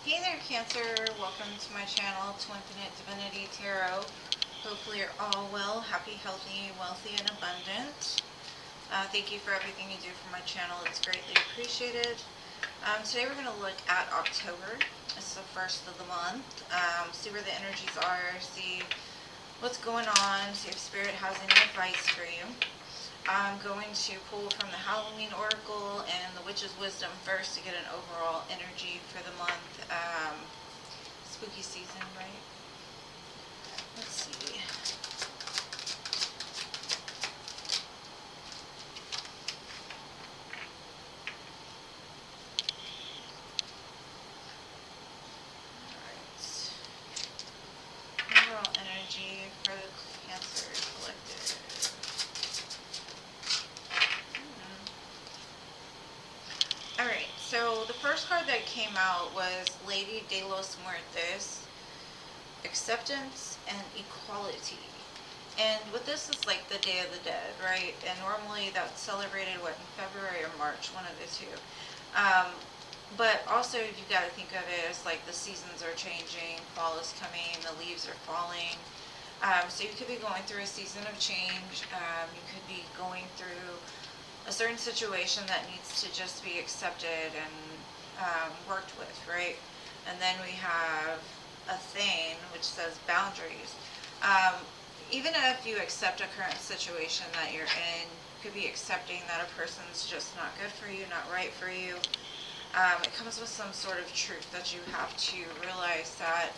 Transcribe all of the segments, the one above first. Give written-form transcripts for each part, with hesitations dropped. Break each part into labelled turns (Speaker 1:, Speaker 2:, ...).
Speaker 1: Hey there, Cancer. Welcome to my channel, To Infinite Divinity Tarot. Hopefully you're all well, happy, healthy, wealthy, and abundant. Thank you for everything you do for my channel. It's greatly appreciated. Today we're going to look at October. It's the first of the month. See where the energies are, see what's going on, see if Spirit has any advice for you. I'm going to pull from the Halloween Oracle and the Witch's Wisdom first to get an overall energy for the month. Spooky season, right? Let's see. Alright. Overall energy for the Cancer Collective. Alright, so the first card that came out was Lady de los Muertos, Acceptance and Equality. And what this is like the Day of the Dead, right? And normally that's celebrated, what, in February or March, one of the two. But also you got to think of it as like the seasons are changing, fall is coming, the leaves are falling. So you could be going through a season of change. You could be going through a certain situation that needs to just be accepted and worked with, right? And then we have a thing which says boundaries. Even if you accept a current situation that you're in, you could be accepting that a person's just not good for you, not right for you. It comes with some sort of truth that you have to realize that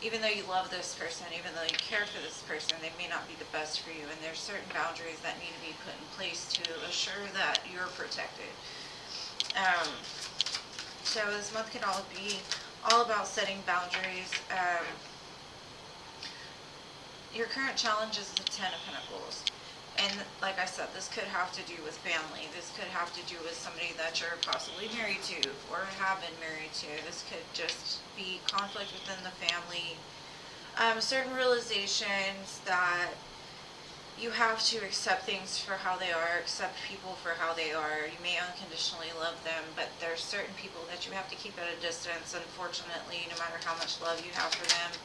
Speaker 1: even though you love this person, even though you care for this person, they may not be the best for you, and there's certain boundaries that need to be put in place to assure that you're protected. So this month can all be all about setting boundaries. Your current challenge is the Ten of Pentacles. And like I said, this could have to do with family. This could have to do with somebody that you're possibly married to or have been married to. This could just be conflict within the family. Certain realizations that you have to accept things for how they are, accept people for how they are. You may unconditionally love them, but there's certain people that you have to keep at a distance, unfortunately, no matter how much love you have for them,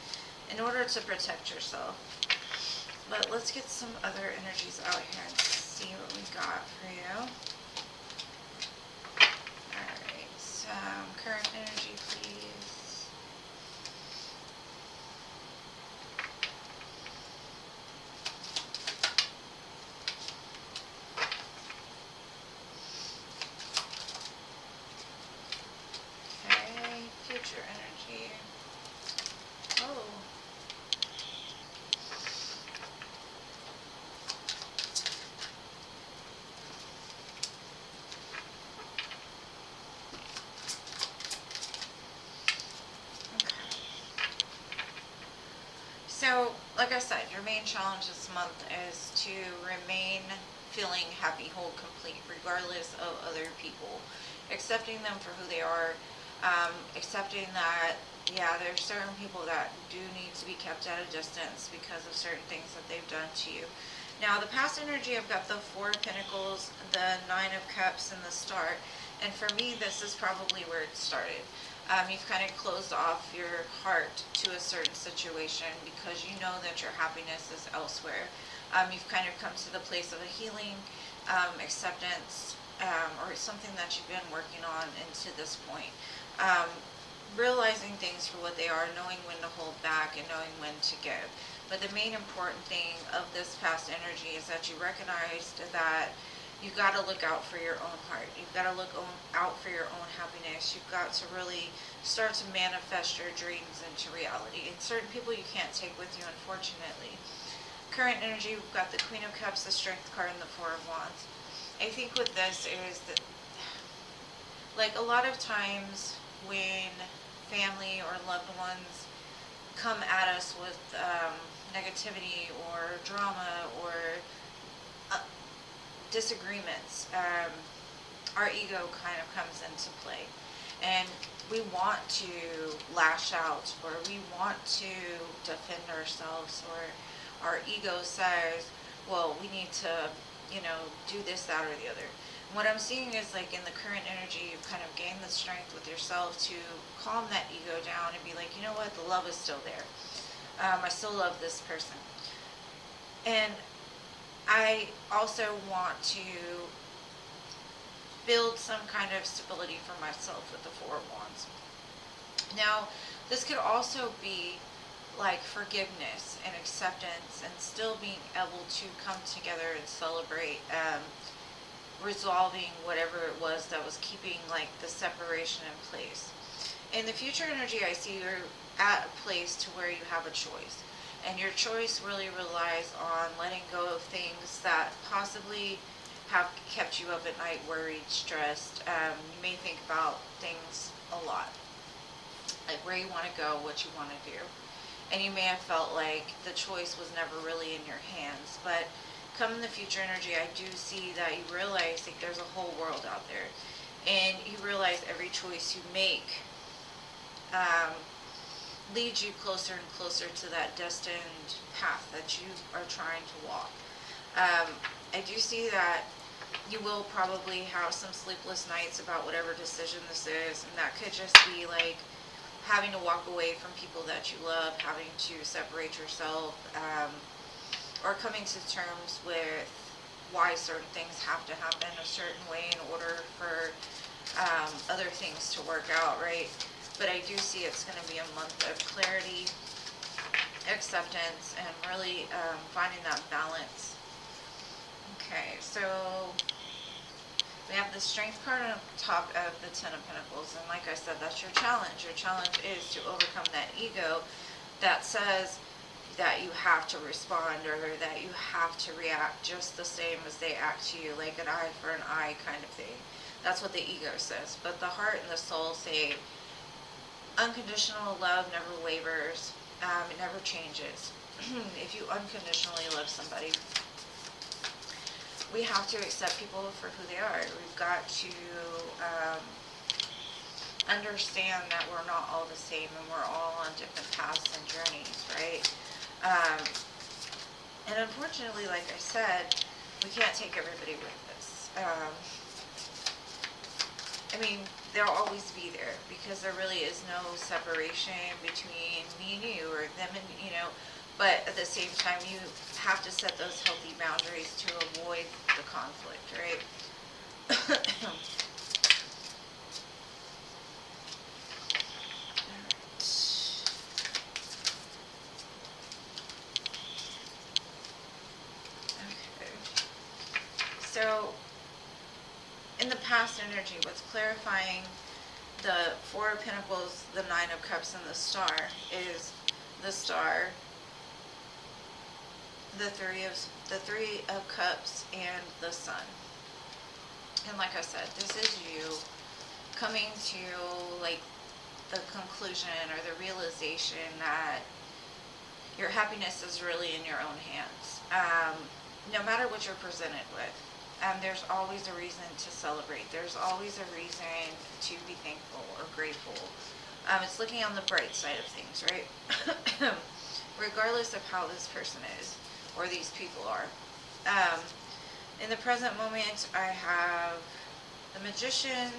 Speaker 1: in order to protect yourself. But let's get some other energies out here and see what we got for you. Alright, current energy, please. Okay, future energy. Oh. So, like I said, your main challenge this month is to remain feeling happy, whole, complete, regardless of other people. Accepting them for who they are, accepting that, yeah, there's certain people that do need to be kept at a distance because of certain things that they've done to you. Now, the past energy, I've got the Four of Pentacles, the Nine of Cups, and the Star. And for me, this is probably where it started. You've kind of closed off your heart to a certain situation because you know that your happiness is elsewhere. You've kind of come to the place of a healing, acceptance, or something that you've been working on into this point. Realizing things for what they are, knowing when to hold back and knowing when to give. But the main important thing of this past energy is that you recognized that you've got to look out for your own heart. You've got to look out for your own happiness. You've got to really start to manifest your dreams into reality. And certain people you can't take with you, unfortunately. Current energy, we've got the Queen of Cups, the Strength card, and the Four of Wands. I think with this is that, like, a lot of times when family or loved ones come at us with negativity or drama or disagreements, our ego kind of comes into play. And we want to lash out, or we want to defend ourselves, or our ego says, well, we need to, do this, that, or the other. What I'm seeing is like in the current energy, you've kind of gained the strength with yourself to calm that ego down and be like, you know what, the love is still there. I still love this person. And I also want to build some kind of stability for myself with the Four of Wands. Now, this could also be like forgiveness and acceptance and still being able to come together and celebrate, resolving whatever it was that was keeping like the separation in place. In the future energy, I see you're at a place to where you have a choice. And your choice really relies on letting go of things that possibly have kept you up at night, worried, stressed. You may think about things a lot, like where you want to go, what you want to do. And you may have felt like the choice was never really in your hands. But come in the future energy, I do see that you realize like there's a whole world out there. And you realize every choice you make um, leads you closer and closer to that destined path that you are trying to walk. Um, I do see that you will probably have some sleepless nights about whatever decision this is, and that could just be like having to walk away from people that you love, having to separate yourself, or coming to terms with why certain things have to happen a certain way in order for other things to work out, right? But I do see it's going to be a month of clarity, acceptance, and really finding that balance. Okay, so we have the Strength card on top of the Ten of Pentacles, and like I said, that's your challenge. Your challenge is to overcome that ego that says that you have to respond or that you have to react just the same as they act to you, like an eye for an eye kind of thing. That's what the ego says. But the heart and the soul say unconditional love never wavers. It never changes. If you unconditionally love somebody, we have to accept people for who they are. We've got to understand that we're not all the same and we're all on different paths and journeys, right? And unfortunately, like I said, we can't take everybody with us. I mean, they'll always be there because there really is no separation between me and you or them and, but at the same time, you have to set those healthy boundaries to avoid the conflict, right? Okay. So, in the past energy, what's clarifying the Four of Pentacles, the Nine of Cups, and the Star is the Star, the Three of Cups, and the Sun. And like I said, this is you coming to like the conclusion or the realization that your happiness is really in your own hands. No matter what you're presented with, there's always a reason to celebrate. There's always a reason to be thankful or grateful. It's looking on the bright side of things, right? Regardless of how this person is or these people are. In the present moment, I have the Magician,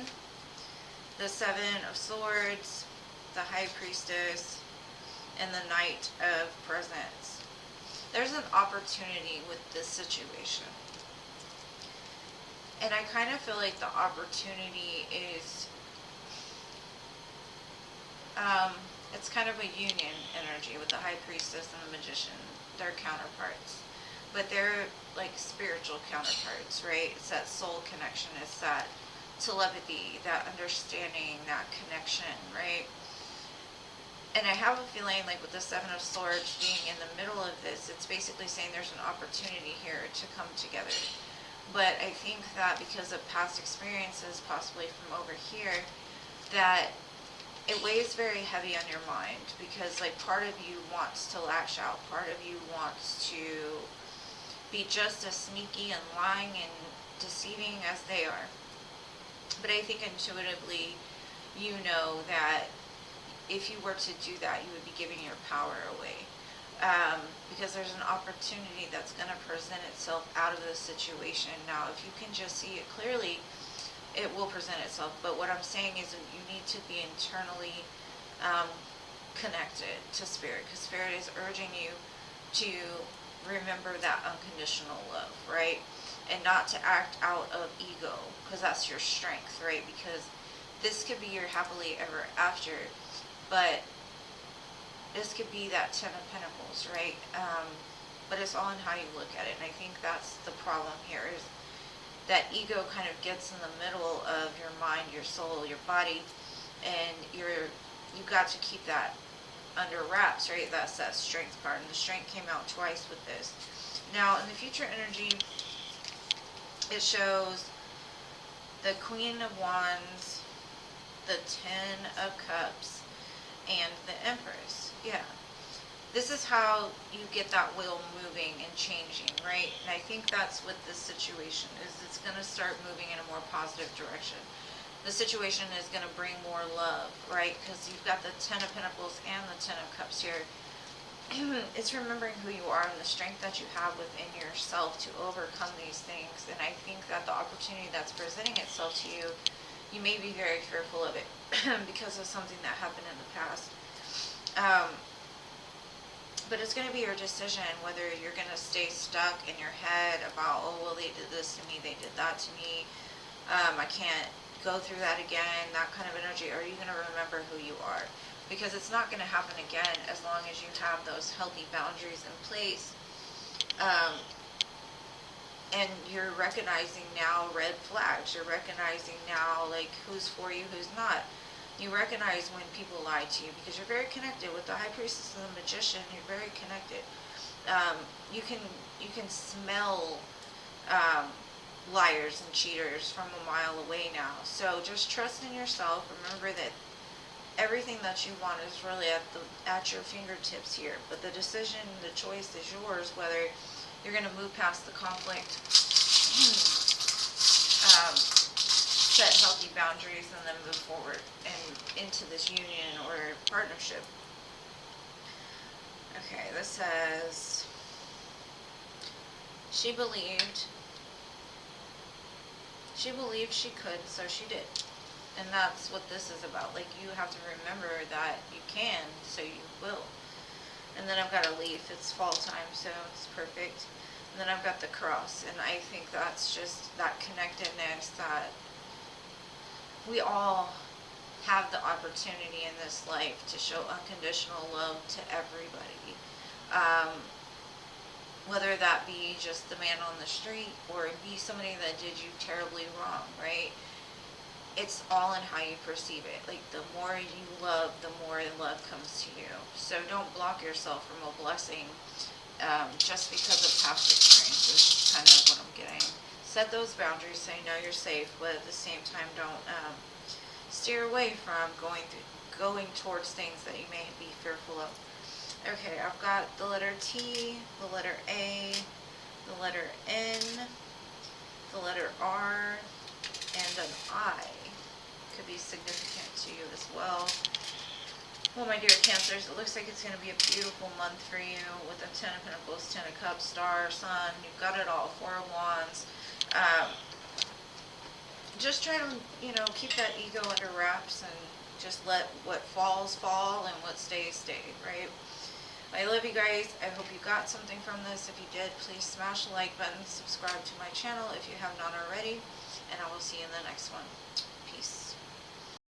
Speaker 1: the Seven of Swords, the High Priestess, and the Knight of Presents. There's an opportunity with this situation. And I kind of feel like the opportunity is, it's kind of a union energy with the High Priestess and the Magician. They're counterparts. But they're like spiritual counterparts, right? It's that soul connection. It's that telepathy, that understanding, that connection, right? And I have a feeling like with the Seven of Swords being in the middle of this, it's basically saying there's an opportunity here to come together. But I think that because of past experiences, possibly from over here, that it weighs very heavy on your mind because like part of you wants to lash out, part of you wants to be just as sneaky and lying and deceiving as they are. But I think intuitively you know that if you were to do that, you would be giving your power away. because there's an opportunity that's going to present itself out of this situation. Now, if you can just see it clearly, it will present itself. But what I'm saying is that you need to be internally um, connected to Spirit, because Spirit is urging you to remember that unconditional love, right? And not to act out of ego, because that's your strength, right? Because this could be your happily ever after, but this could be that Ten of Pentacles, right? But it's all in how you look at it, and I think that's the problem here, is that ego kind of gets in the middle of your mind, your soul, your body, and you've got to keep that under wraps, right? That's that strength card, and the strength came out twice with this. Now, in the future energy, it shows the Queen of Wands, the Ten of Cups, and the Empress. Yeah. This is how you get that wheel moving and changing, right? And I think that's what this situation is. It's going to start moving in a more positive direction. The situation is going to bring more love, right? Because you've got the Ten of Pentacles and the Ten of Cups here. It's remembering who you are and the strength that you have within yourself to overcome these things. And I think that the opportunity that's presenting itself to you, you may be very fearful of it because of something that happened in the past. But it's going to be your decision whether you're going to stay stuck in your head about, oh, well, they did this to me, they did that to me, I can't go through that again, that kind of energy. Or are you going to remember who you are? Because it's not going to happen again as long as you have those healthy boundaries in place. And you're recognizing now red flags. You're recognizing now, like, who's for you, who's not. You recognize when people lie to you, because you're very connected with the High Priestess and the Magician. You're very connected. You can smell liars and cheaters from a mile away now. So just trust in yourself. Remember that everything that you want is really at your fingertips here. But the decision, the choice is yours, whether you're going to move past the conflict, set healthy boundaries, and then move forward and into this union or partnership. Okay, this says, she believed she could, so she did. And that's what this is about. Like, you have to remember that you can, so you will. And then I've got a leaf. It's fall time, so it's perfect. And then I've got the cross, and I think that's just that connectedness, that we all have the opportunity in this life to show unconditional love to everybody. Whether that be just the man on the street or be somebody that did you terribly wrong, right? It's all in how you perceive it. Like, the more you love, the more love comes to you. So don't block yourself from a blessing just because of past experiences. Is kind of what I'm getting. Set those boundaries so you know you're safe, but at the same time, don't steer away from going towards things that you may be fearful of. Okay, I've got the letter T, the letter A, the letter N, the letter R, and an I. Could be significant to you as well. Well, my dear Cancers, it looks like it's going to be a beautiful month for you with the Ten of Pentacles, Ten of Cups, Star, Sun. You've got it all. Four of Wands. Just try to, keep that ego under wraps and just let what falls fall and what stays stay, right? I love you guys. I hope you got something from this. If you did, please smash the like button, subscribe to my channel if you have not already, and I will see you in the next one.